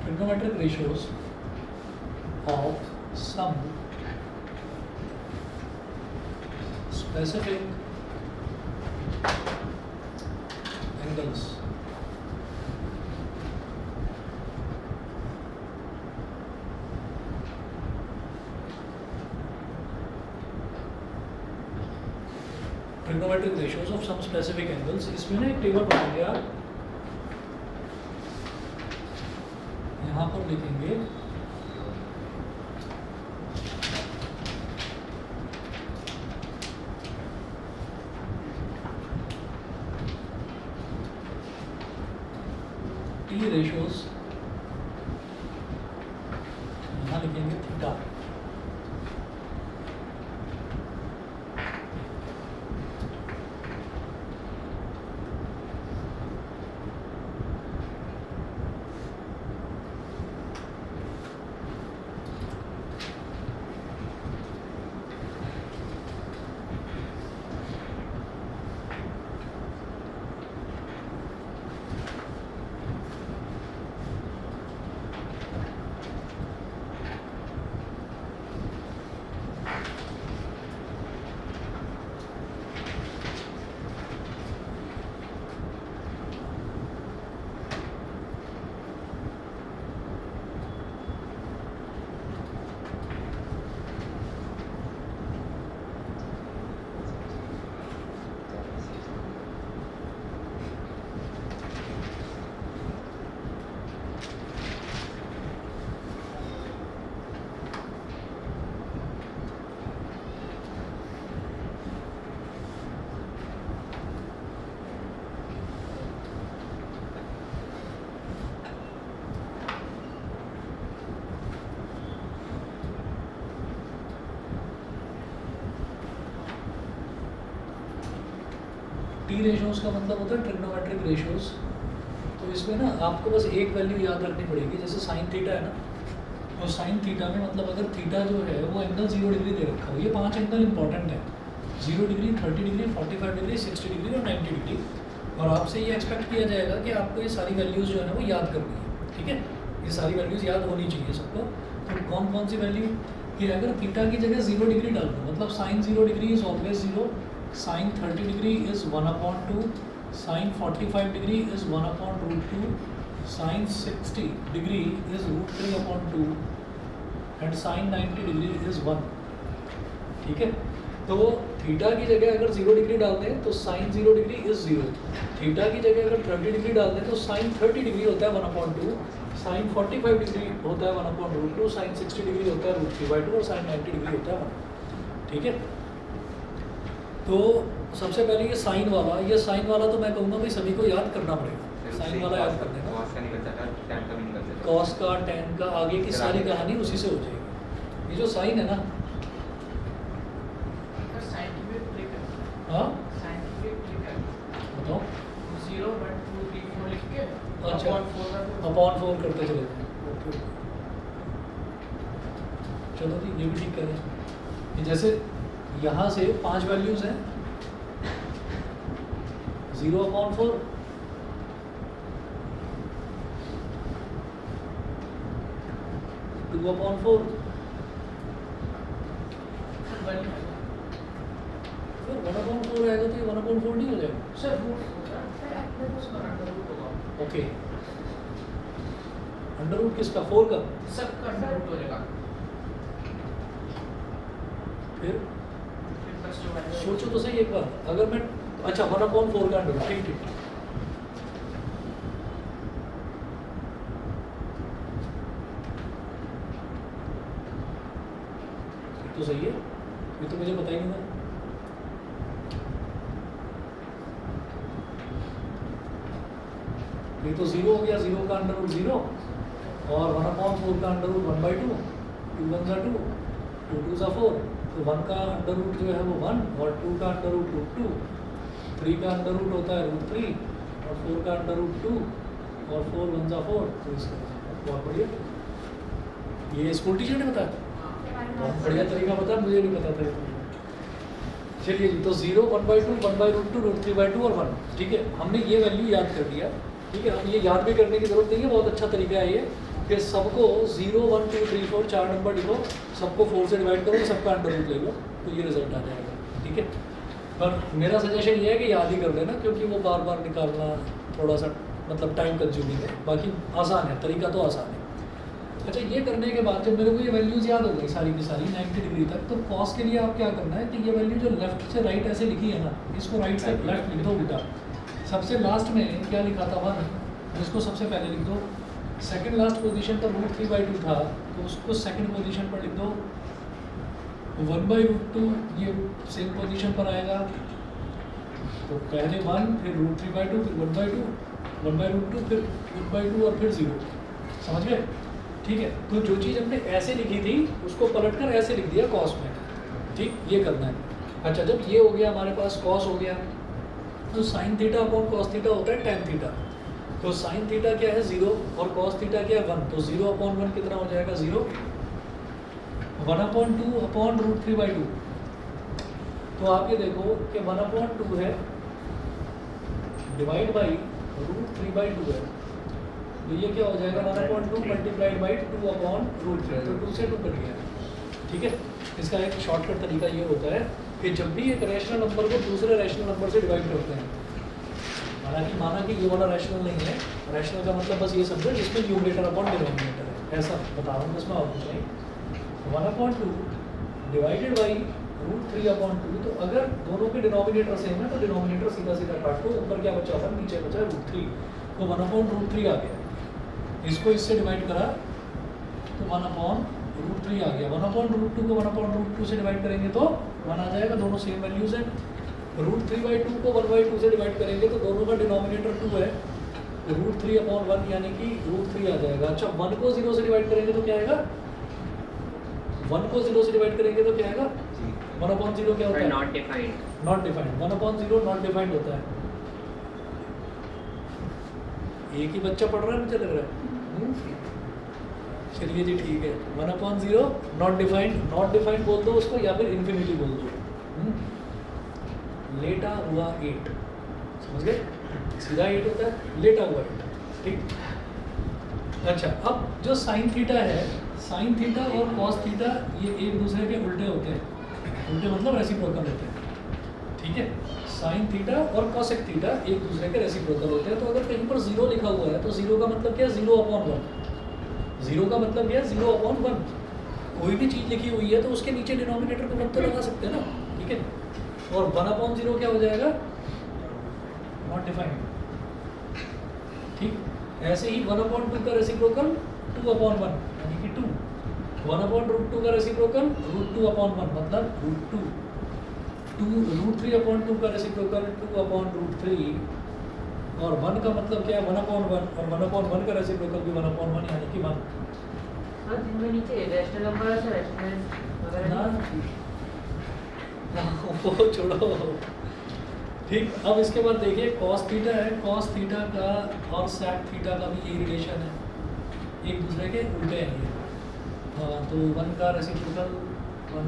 [SPEAKER 1] Trigonometric ratios of some specific angles. Trigonometric ratios of some specific angles. इसमें ना एक टेबल बनाएंगे आप, यहाँ पर लिखेंगे टी रेशियोज, यहाँ लिखेंगे थीटा। टी रेशियोज का मतलब होता है ट्रिग्नोमेट्रिक रेशियोज। तो इसमें ना आपको बस एक वैल्यू याद रखनी पड़ेगी, जैसे साइन थीटा है ना, तो साइन थीटा में मतलब अगर थीटा जो है वो एंगल 0 डिग्री दे रखा हो, ये 5 एंगल इंपॉर्टेंट है, 0 डिग्री, 30 डिग्री, 45 डिग्री, 60 डिग्री और 90 डिग्री। और आपसे ये एक्सपेक्ट किया जाएगा कि आपको ये सारी वैल्यूज़ जो है ना वो याद करनी है, ठीक है, ये सारी वैल्यूज़ याद होनी चाहिए सबको। तो कौन कौन सी वैल्यू, कि अगर थीटा की जगह 0 डिग्री डाल दो, मतलब sine 0 degree is always 0, sine 30 degree is 1/2, sine 45 degree is 1/√2, sine 60 degree is √3/2 and sine 90 degree is 1, ठीक है। तो थीटा की जगह अगर 0 डिग्री डालते हैं तो साइन 0 डिग्री इज 0, थीटा की जगह अगर 30 डिग्री डालते हैं तो साइन 30 डिग्री होता है 1/2, साइन 45 डिग्री होता है 1/√2, साइन 60 डिग्री होता है √3/2 और साइन 90 डिग्री होता है 1, ठीक है। तो सबसे पहले ये साइन वाला, ये साइन वाला तो मैं कहूँगा भाई सभी को याद करना पड़ेगा, साइन वाला याद कर देना, कॉस का, टैन का, आगे की सारी कहानी उसी से हो जाएगी। ये जो साइन है ना, हाँ बताओ, अच्छा अपॉन 4 करते चले जाएं, ओके चलो जी, ये भी ठीक करें। ये जैसे यहाँ से 5 वैल्यूज़ हैं, 0/4, 2/4, फिर 1/4 आएगा तो ये 1/4 नहीं हो जाएगा ओके। अंडर रूट किसका, 4 का,
[SPEAKER 2] सबका अंडर रूट हो जाएगा।
[SPEAKER 1] फिर सोचो तो सही एक बार, अगर मैं, अच्छा 1/4 का अंडर रूट, ठीक ठीक, तो सही है, ये तो मुझे पता ही नहीं था। ये तो 0 हो गया, 0 का अंडर रूट 0 और 1/4 का अंडर रूट 1/2, 2 1 2, 2 2 4, तो 1 का अंडर रूट जो है वो 1 और 2 का अंडर रूट √2, 3 का अंडर रूट होता है √3 और 4 का अंडर रूट 2 और 4 1 4, तो इसका बहुत बढ़िया, ये स्कूल टीचर ने बताया, बहुत बढ़िया तरीका बताया, मुझे नहीं पता था। चलिए जी, तो 0 1/2 1/√2 √3/2 और 1, ठीक है, हमने ये वैल्यू याद कर दिया, ठीक है। हम ये याद भी करने की जरूरत नहीं है, बहुत अच्छा तरीका है ये, कि सबको 0 1 2 3 4 4 नंबर लिखो, सबको 4 से डिवाइड करो, सबका अंडर रूट ले लो, तो ये रिजल्ट आ जाएगा, ठीक है। पर मेरा सजेशन ये है कि याद ही कर लेना, क्योंकि वो बार बार निकालना थोड़ा सा मतलब टाइम कंज्यूमिंग है। बाकी आसान है, तरीका तो आसान है। अच्छा, ये करने के बाद जब मेरे को ये वैल्यूज़ याद हो गई सारी की सारी 90 डिग्री तक, तो कॉस के लिए आप क्या करना है कि ये वैल्यू जो लेफ्ट से राइट ऐसे लिखी है ना, इसको राइट से लेफ्ट लिख दो उल्टा। सबसे लास्ट में क्या लिखा था 1, इसको सबसे पहले लिख दो। सेकंड लास्ट पोजीशन पर √3/2 था, तो उसको सेकंड पोजीशन पर लिख दो। 1/√2 ये सेम पोजीशन पर आएगा, तो पहले 1, फिर √3/2, फिर 1/2, 1/√2, फिर 1/2 और फिर 0। समझ गए? ठीक है, तो जो चीज़ हमने ऐसे लिखी थी उसको पलटकर ऐसे लिख दिया कॉस में। ठीक, ये करना है। अच्छा, जब ये हो गया हमारे पास कॉस हो गया, तो sine theta upon cos theta होता है tan थीटा। तो साइन थीटा क्या है 0 और कॉस थीटा क्या है 1, तो 0/1 कितना हो जाएगा 0। 1/2 अपॉन √3/2, तो आप ये देखो कि 1/2 है डिवाइड बाई √3/2 है, तो ये क्या हो जाएगा 1/2 मल्टीप्लाइड बाई 2/√3, तो 2 से 2 कट गया। ठीक है, इसका एक शॉर्टकट तरीका ये होता है कि जब भी एक रैशनल नंबर को दूसरे रैशनल नंबर से डिवाइड करते हैं, हालांकि माना कि ये वाला रैशनल नहीं है, रैशनल का मतलब बस ये समझो जिसमें न्यूमरेटर अपॉन डिनोमिनेटर है, ऐसा बता रहा हूँ इसमें और कुछ नहीं। 1/2 डिवाइडेड बाई √3/2, तो अगर दोनों के डिनोमिनेटर सेम है तो डिनोमिनेटर सीधा सीधा काट दो, ऊपर क्या बचा था नीचे बचा √3, तो 1/√3 आ गया। इसको इससे डिवाइड करा तो 1/√3 आ गया। 1/√2 को 1/√2 से डिवाइड करेंगे तो 1 आ जाएगा, दोनों सेम वैल्यूज हैं। √3/2 को 1/2 से डिवाइड करेंगे तो दोनों का डिनोमिनेटर 2 है, √3/1 यानी कि √3 आ जाएगा। अच्छा, 1 को 0 से डिवाइड करेंगे तो क्या आएगा, 1 को 0 से डिवाइड करेंगे तो क्या आएगा 1/0 क्या होता है
[SPEAKER 2] not defined.
[SPEAKER 1] Not defined. 1/0 not defined होता है। एक ही बच्चा पढ़ रहा है मुझे लग रहा है। चलिए जी, ठीक है। 1/0 नॉट डिफाइंड, नॉट डिफाइंड बोल दो उसको या फिर इन्फिनिटी बोल दो। लेटा हुआ 8, समझ गए, सीधा 8 होता है, लेटा हुआ 8। ठीक। अच्छा, अब जो साइन थीटा है, साइन थीटा और कॉस थीटा ये एक दूसरे के उल्टे होते हैं। उल्टे मतलब रेसिप्रोकल होते हैं। ठीक है, साइन थीटा और कॉसेक थीटा एक दूसरे के रेसिप्रोकल होते हैं। तो अगर कहीं पर 0 लिखा हुआ है तो 0 का मतलब क्या है 0/1। 0 का मतलब क्या है 0/1। कोई भी चीज़ लिखी हुई है तो उसके नीचे डिनोमिनेटर को 1 तो लगा सकते हैं ना। ठीक है, और 1/0 क्या हो जाएगा नॉट डिफाइंड। ठीक, ऐसे ही 1/2 का रेसिप्रोकल 2/1 यानी कि 2। 1/√2 का रेसिप्रोकल √2/1 मतलब √2। √3/2 का रेसिप्रोकल 2/√3, और 1 का मतलब क्या है 1/1, और 1/1 का रेसिप्रोकल भी 1/1 यानी कि 1।
[SPEAKER 2] हाँ, जिनमें नीचे रैशनल नंबर है, रैशनल वगैरह
[SPEAKER 1] ना वो छोड़ो। ठीक, अब इसके बाद देखिए कॉस थीटा है, कॉस थीटा का और सेक थीटा का भी यही रिलेशन है, एक दूसरे के उल्टे हैं ये। हाँ, तो 1 का रेसिप्रोकल 1,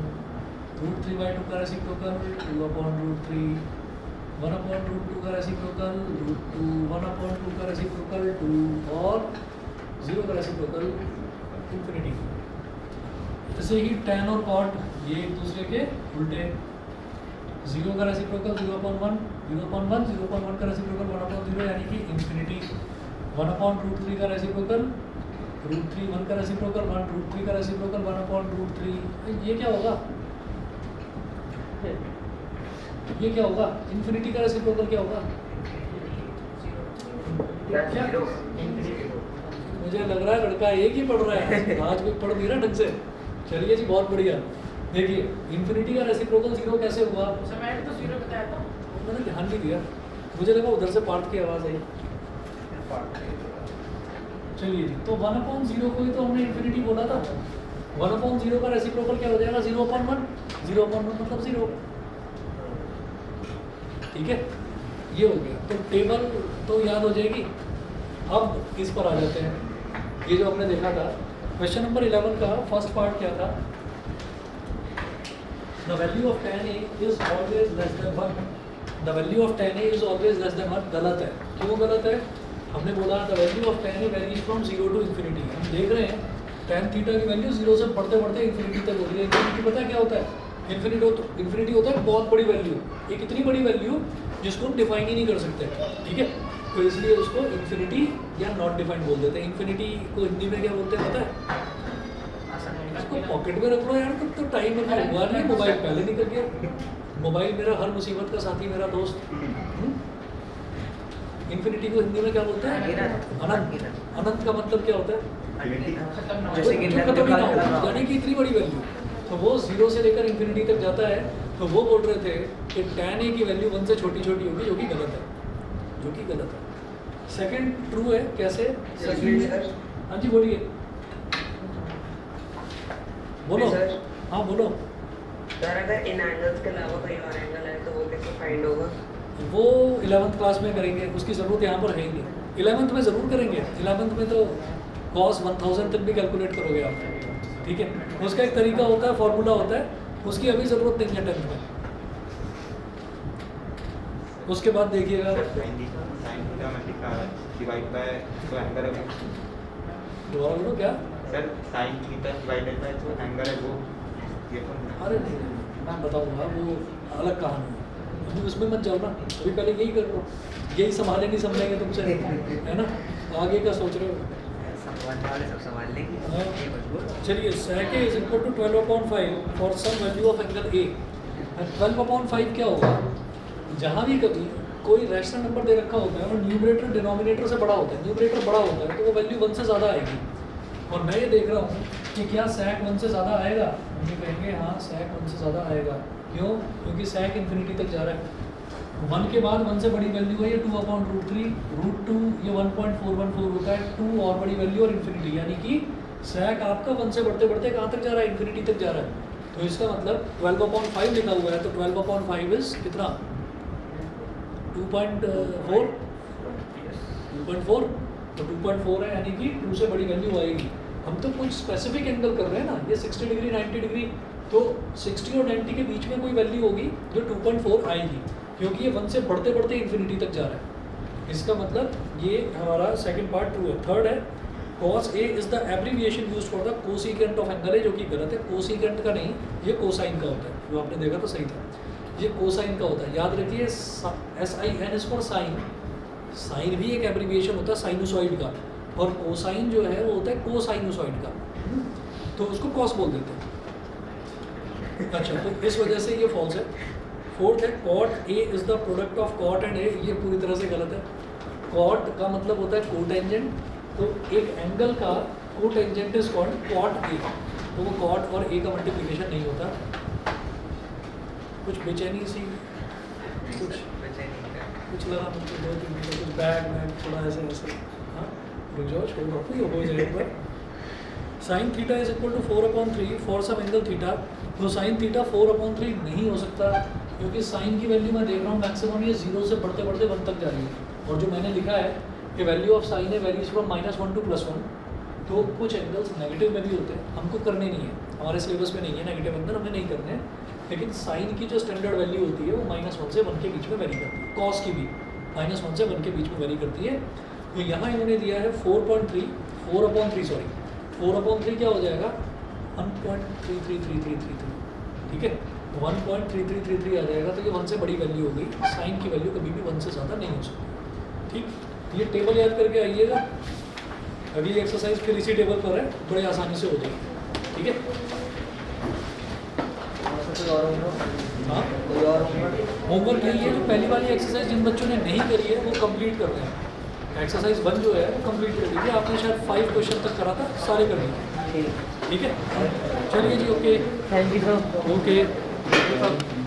[SPEAKER 1] √3/2 का रेसिप्रोकल 2/√3, 1/√2 का रेसिप्रोकल √2, 1/2 का रेसिप्रोकल 2 और 0 का रेसिप्रोकल इन्फिनिटी। जैसे ही tan और cot ये एक दूसरे के उल्टे। 0 का रेसिप्रोकल 0/1, 0/1, 0/1 का रेसिप्रोकल 1/0 यानी कि इन्फिनिटी। 1/√3 का रेसिप्रोकल √3, 1 का रेसिप्रोकल 1, √3 का रेसिप्रोकल 1/√3। ये क्या होगा, ये क्या होगा, इन्फिनिटी का रेसिप्रोकल क्या होगा, क्या? मुझे लग रहा है लड़का एक ही पढ़ रहा है, आज कोई पढ़ नहीं रहा ढंग से। चलिए जी, बहुत बढ़िया। देखिए, इन्फिनिटी का रेसिप्रोकल 0 कैसे हुआ,
[SPEAKER 2] मैंने तो 0 बताया था,
[SPEAKER 1] मैंने ध्यान नहीं दिया, मुझे लगा उधर से पार्थ की आवाज़ आई। चलिए जी, तो 1/0 को ही तो हमने इन्फिनिटी बोला था। 1/0 का रेसिप्रोकल क्या हो जाएगा 0/1, 0/1 मतलब 0। ठीक है, ये हो गया। तो टेबल तो याद हो जाएगी। अब इस पर आ जाते हैं, ये जो हमने देखा था क्वेश्चन नंबर 11 का फर्स्ट पार्ट क्या था, the value of tan A is always less than 1। The value of tan A is always less than 1 गलत है। क्यों गलत है, हमने बोला the value of tan A varies from 0 to infinity. हम देख रहे हैं tan थीटा की वैल्यू 0 से बढ़ते बढ़ते इन्फिनिटी तक हो रही है। इन्फिनिटी पता है क्या होता है, इन्फिनिटी होता है बहुत बड़ी वैल्यू, एक इतनी बड़ी वैल्यू जिसको हम डिफाइन ही नहीं कर सकते, ठीक है। तो इसलिए उसको इन्फिनिटी या नॉट डिफाइंड बोल देते हैं। इन्फिनिटी को हिंदी में क्या बोलते हैं पता है? इसको पॉकेट में रख लो यार, तब तो टाइम में हुआ नहीं, मोबाइल पहले निकल गया। मोबाइल मेरा हर मुसीबत का साथी, मेरा दोस्त। इन्फिनिटी को हिंदी में क्या बोलते हैं? अनंत। अनंत का मतलब क्या होता है?
[SPEAKER 3] जैसे कि
[SPEAKER 1] जो खत्म ही ना हो, यानी कि इतनी बड़ी वैल्यू। तो वो 0 से लेकर इन्फिनिटी तक जाता है। तो वो बोल रहे थे कि tan a की वैल्यू 1 से छोटी छोटी होगी, जो कि गलत है, जो कि गलत है। सेकंड ट्रू है, कैसे? हाँ जी बोलिए, बोलो। हाँ बोलो।
[SPEAKER 4] सर अगर इन एंगल्स के अलावा कोई और एंगल है तो वो कैसे फाइंड होगा?
[SPEAKER 1] वो 11th क्लास में करेंगे, उसकी ज़रूरत यहाँ पर है ही नहीं। 11th में ज़रूर करेंगे, 11th में तो cos 1000 तक भी कैलकुलेट करोगे आप, ठीक है। उसका एक तरीका होता है, फॉर्मूला होता है, उसकी अभी ज़रूरत नहीं है 10th में। उसके बाद देखिएगा, दोबारा बोलो क्या?
[SPEAKER 5] Sir sine theta divided by जो एंगल है वो ये तो
[SPEAKER 1] अरे नहीं, मैं बताऊँगा, वो अलग कहानी है, अभी उसमें मत जाओ ना, अभी पहले यही कर लो, यही संभाले नहीं समझेंगे तुमसे, है ना, आगे का सोच रहे हो।
[SPEAKER 3] संभालने वाले सब संभाल लेंगे।
[SPEAKER 1] हाँ।
[SPEAKER 3] ये मजबूत।
[SPEAKER 1] चलिए sec a is equal to 12/5 for some value of angle a। 12/5 क्या होगा? जहाँ भी कभी कोई रैशनल नंबर दे रखा होता है और न्यूमरेटर डिनोमिनेटर से बड़ा होता है, न्यूमरेटर बड़ा होता है, तो वो वैल्यू 1 से ज़्यादा आएगी। और मैं ये देख रहा हूँ कि क्या sec 1 से ज़्यादा आएगा? हम ये कहेंगे हाँ sec 1 से ज़्यादा आएगा। क्यों? क्योंकि sec इन्फिनिटी तक जा रहा है। 1 के बाद 1 से बड़ी वैल्यू है ये 2/√3, √2 ये 1.414 होता है, 2 और बड़ी वैल्यू और इन्फिनिटी, यानी कि sec आपका 1 से बढ़ते बढ़ते कहाँ तक जा रहा है? इन्फिनिटी तक जा रहा है। तो इसका मतलब 12/5 लिखा हुआ है, तो 12/5 इज कितना? 2.4, 2.4, तो 2.4 है, यानी कि 2 से बड़ी वैल्यू आएगी। हम तो कुछ स्पेसिफिक एंगल कर रहे हैं ना, ये 60 डिग्री 90 डिग्री, तो 60 और 90 के बीच में कोई वैल्यू होगी जो 2.4 आएगी, क्योंकि ये 1 से बढ़ते बढ़ते इन्फिनिटी तक जा रहा है। इसका मतलब ये हमारा सेकंड पार्ट ट्रू है। थर्ड है cos a is the abbreviation used for the cosecant of angle, है जो कि गलत है। कोसिकेंट का नहीं, ये कोसाइन का होता है, जो आपने देखा तो सही था, ये कोसाइन का होता है। याद रखिए SIN is for sine, sine भी एक एब्रीविएशन होता है साइनोसॉइड का, और कोसाइन जो है वो होता है कोसाइनोसॉइड का, तो उसको कॉस बोल देते हैं। अच्छा, तो इस वजह से ये फॉल्स है। फोर्थ है cot a is the product of cot and a, ये पूरी तरह से गलत है। cot का मतलब होता है कोटेंजेंट, तो एक एंगल का cotangent is called cot a, तो वो cot और a का मल्टीप्लिकेशन नहीं होता। कुछ बेचैनी सी, कुछ लगा मुझको 2-3 दिन कुछ बैग में थोड़ा ऐसे ऐसे, हाँ रुक जाओ, छोड़ो, हो जाएगा। Sine theta is equal to 4/3 for some angle theta, तो साइन थीटा 4/3 नहीं हो सकता, क्योंकि साइन की वैल्यू मैं देख रहा हूँ मैक्सिमम ये 0 से बढ़ते बढ़ते 1 तक जा रही है, और जो मैंने लिखा है कि वैल्यू ऑफ साइन है वैल्यूज फ्रॉम -1 to +1, तो कुछ एंगल्स नेगेटिव में भी होते हैं, हमको करने नहीं है, हमारे सिलेबस में नहीं है नेगेटिव एंगल, हमें नहीं करने हैं। लेकिन साइन की जो स्टैंडर्ड वैल्यू होती है वो -1 से 1 के बीच में वेरी करती है, कॉस की भी -1 से 1 के बीच में वेरी करती है। तो यहाँ इन्होंने दिया है 4/3 क्या हो जाएगा? 1.333333, ठीक है, 1.3333 आ जाएगा, तो ये 1 से बड़ी वैल्यू हो गई। साइन की वैल्यू कभी भी 1 से ज़्यादा नहीं हो सकती, ठीक। ये टेबल याद करके आइएगा, अगली एक्सरसाइज फिर इसी टेबल पर है, बड़े आसानी से हो जाएगी, ठीक है।
[SPEAKER 3] कोई और होगा?
[SPEAKER 1] हाँ,
[SPEAKER 3] कोई और होगा?
[SPEAKER 1] होमवर्क यही है, जो पहली वाली एक्सरसाइज जिन बच्चों ने नहीं करी है वो कंप्लीट कर रहे हैं। एक्सरसाइज 1 जो है वो कंप्लीट कर दीजिए, आपने शायद 5 क्वेश्चन तक करा था, सारे कर दीजिए, ठीक है। चलिए जी, okay,
[SPEAKER 2] thank you sir.
[SPEAKER 1] Okay.